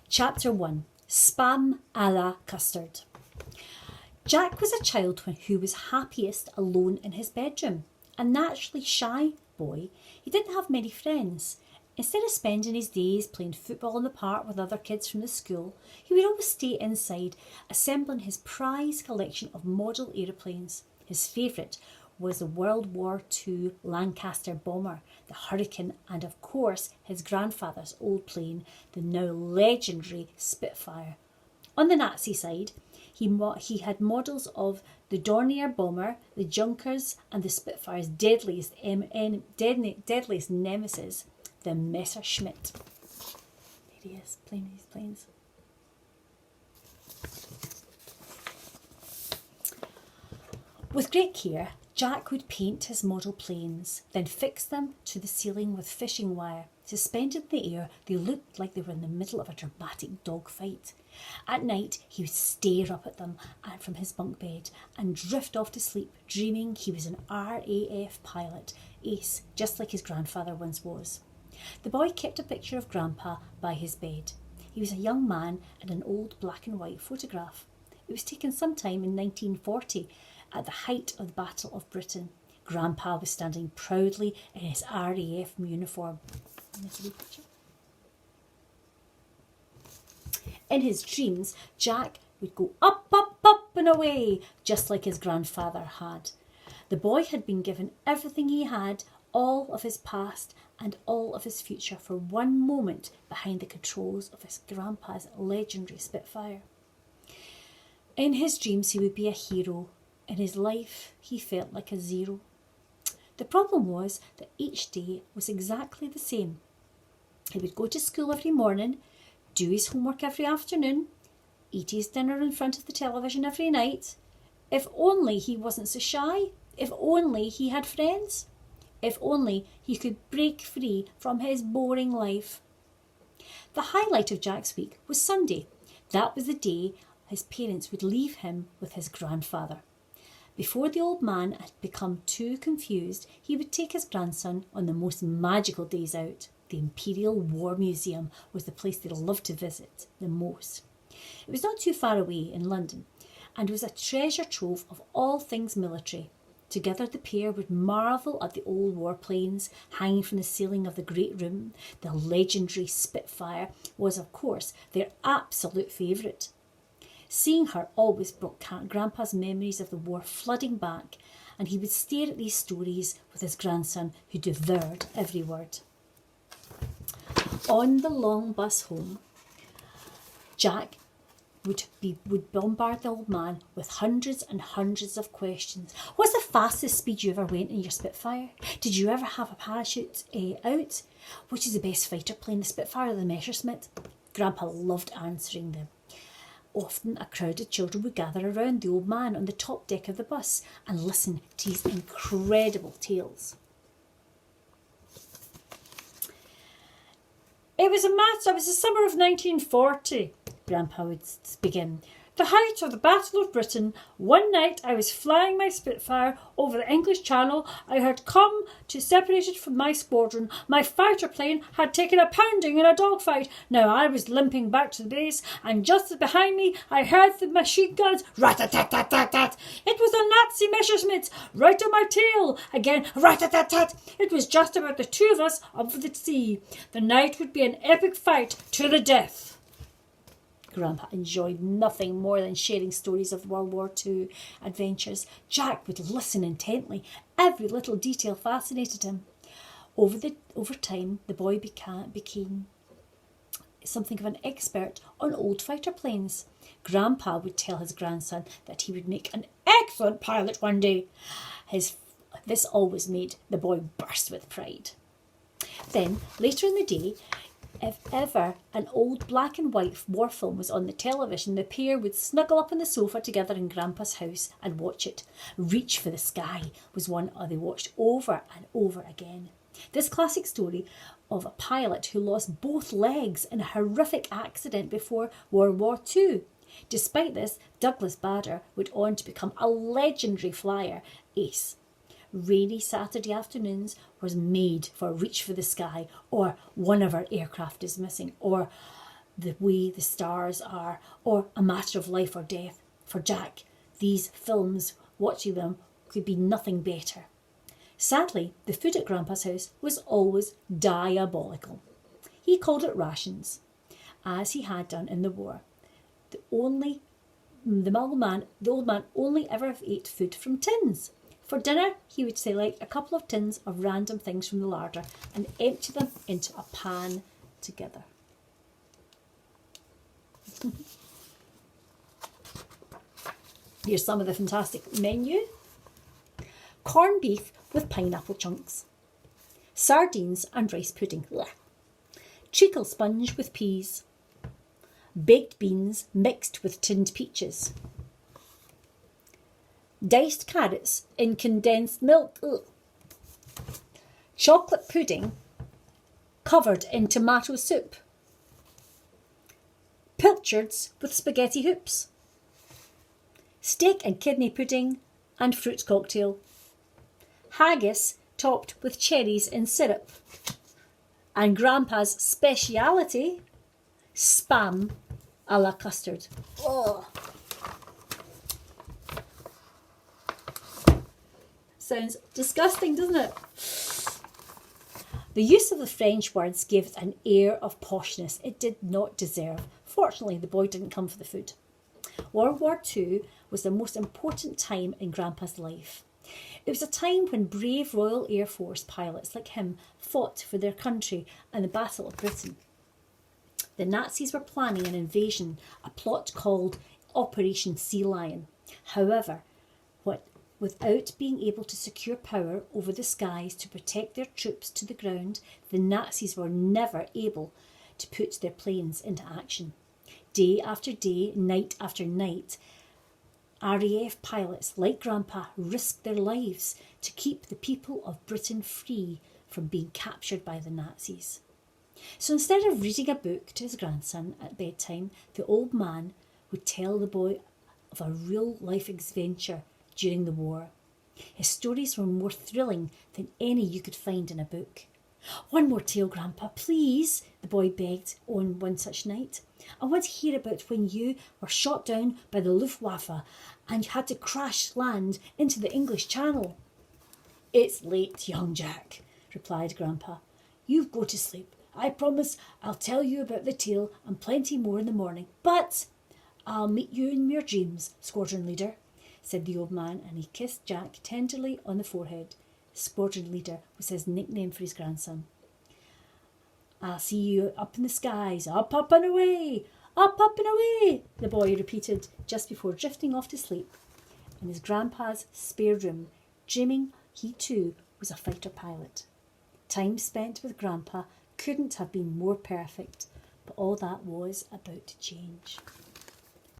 Chapter 1. Spam a la Custard. Jack was a child who was happiest alone in his bedroom. A naturally shy boy, he didn't have many friends. Instead of spending his days playing football in the park with other kids from the school, he would always stay inside, assembling his prized collection of model aeroplanes. His favourite was the World War II Lancaster bomber, the Hurricane, and of course his grandfather's old plane, the now legendary Spitfire. On the Nazi side, he had models of the Dornier bomber, the Junkers, and the Spitfire's deadliest nemesis, the Messerschmitt. There he is, playing these planes. With great care, Jack would paint his model planes, then fix them to the ceiling with fishing wire. Suspended in the air, they looked like they were in the middle of a dramatic dogfight. At night, he would stare up at them and from his bunk bed and drift off to sleep, dreaming he was an RAF pilot, ace, just like his grandfather once was. The boy kept a picture of Grandpa by his bed. He was a young man in an old black and white photograph. It was taken sometime in 1940, at the height of the Battle of Britain. Grandpa was standing proudly in his RAF uniform. In his dreams, Jack would go up, up, up and away, just like his grandfather had. The boy had been given everything he had, all of his past and all of his future, for one moment behind the controls of his grandpa's legendary Spitfire. In his dreams, he would be a hero. In his life, he felt like a zero. The problem was that each day was exactly the same. He would go to school every morning, do his homework every afternoon, eat his dinner in front of the television every night. If only he wasn't so shy. If only he had friends. If only he could break free from his boring life. The highlight of Jack's week was Sunday. That was the day his parents would leave him with his grandfather. Before the old man had become too confused, he would take his grandson on the most magical days out. The Imperial War Museum was the place they loved to visit the most. It was not too far away in London and was a treasure trove of all things military. Together the pair would marvel at the old warplanes hanging from the ceiling of the great room. The legendary Spitfire was, of course, their absolute favourite. Seeing her always brought Grandpa's memories of the war flooding back, and he would stare at these stories with his grandson, who devoured every word. On the long bus home, Jack would bombard the old man with hundreds and hundreds of questions. What's the fastest speed you ever went in your Spitfire? Did you ever have a parachute out? Which is the best fighter plane, the Spitfire or the Messerschmitt? Grandpa loved answering them. Often a crowd of children would gather around the old man on the top deck of the bus and listen to his incredible tales. It was the summer of 1940, Grandpa would begin. The height of the Battle of Britain. One night I was flying my Spitfire over the English Channel. I had come to separate it from my squadron. My fighter plane had taken a pounding in a dogfight. Now I was limping back to the base, and just as behind me I heard the machine guns rat-a-tat-tat-tat-tat. It was a Nazi Messerschmitt right on my tail. Again rat-a-tat-tat. It was just about the two of us over the sea. The night would be an epic fight to the death. Grandpa enjoyed nothing more than sharing stories of World War II adventures. Jack would listen intently. Every little detail fascinated him. Over time, the boy became something of an expert on old fighter planes. Grandpa would tell his grandson that he would make an excellent pilot one day. This always made the boy burst with pride. Then, later in the day, if ever an old black and white war film was on the television, the pair would snuggle up on the sofa together in Grandpa's house and watch it. Reach for the Sky was one they watched over and over again. This classic story of a pilot who lost both legs in a horrific accident before World War II. Despite this, Douglas Bader went on to become a legendary flyer, ace. Rainy Saturday afternoons was made for Reach for the Sky, or One of Our Aircraft is Missing, or The Way the Stars Are, or A Matter of Life or Death. For Jack, these films, watching them, could be nothing better. Sadly, the food at Grandpa's house was always diabolical. He called it rations, as he had done in the war. The old man only ever ate food from tins. For dinner, he would select a couple of tins of random things from the larder and empty them into a pan together. Here's some of the fantastic menu. Corned beef with pineapple chunks. Sardines and rice pudding. Blech. Treacle sponge with peas. Baked beans mixed with tinned peaches. Diced carrots in condensed milk. Ugh. Chocolate pudding covered in tomato soup. Pilchards with spaghetti hoops. Steak and kidney pudding and fruit cocktail. Haggis topped with cherries in syrup. And Grandpa's speciality, spam a la custard. Oh. Sounds disgusting, doesn't it? The use of the French words gave it an air of poshness it did not deserve. Fortunately, the boy didn't come for the food. World War II was the most important time in Grandpa's life. It was a time when brave Royal Air Force pilots like him fought for their country in the Battle of Britain. The Nazis were planning an invasion, a plot called Operation Sea Lion. However, without being able to secure power over the skies to protect their troops to the ground, the Nazis were never able to put their planes into action. Day after day, night after night, RAF pilots like Grandpa risked their lives to keep the people of Britain free from being captured by the Nazis. So instead of reading a book to his grandson at bedtime, the old man would tell the boy of a real-life adventure during the war. His stories were more thrilling than any you could find in a book. "One more tale, Grandpa, please," the boy begged on one such night. "I want to hear about when you were shot down by the Luftwaffe and you had to crash land into the English Channel." "It's late, young Jack," replied Grandpa. "You go to sleep. I promise I'll tell you about the tale and plenty more in the morning. But I'll meet you in your dreams, Squadron Leader," said the old man, and he kissed Jack tenderly on the forehead. Squadron Leader was his nickname for his grandson. "I'll see you up in the skies, up, up and away, up, up and away," the boy repeated just before drifting off to sleep in his grandpa's spare room, dreaming he too was a fighter pilot. Time spent with Grandpa couldn't have been more perfect, but all that was about to change.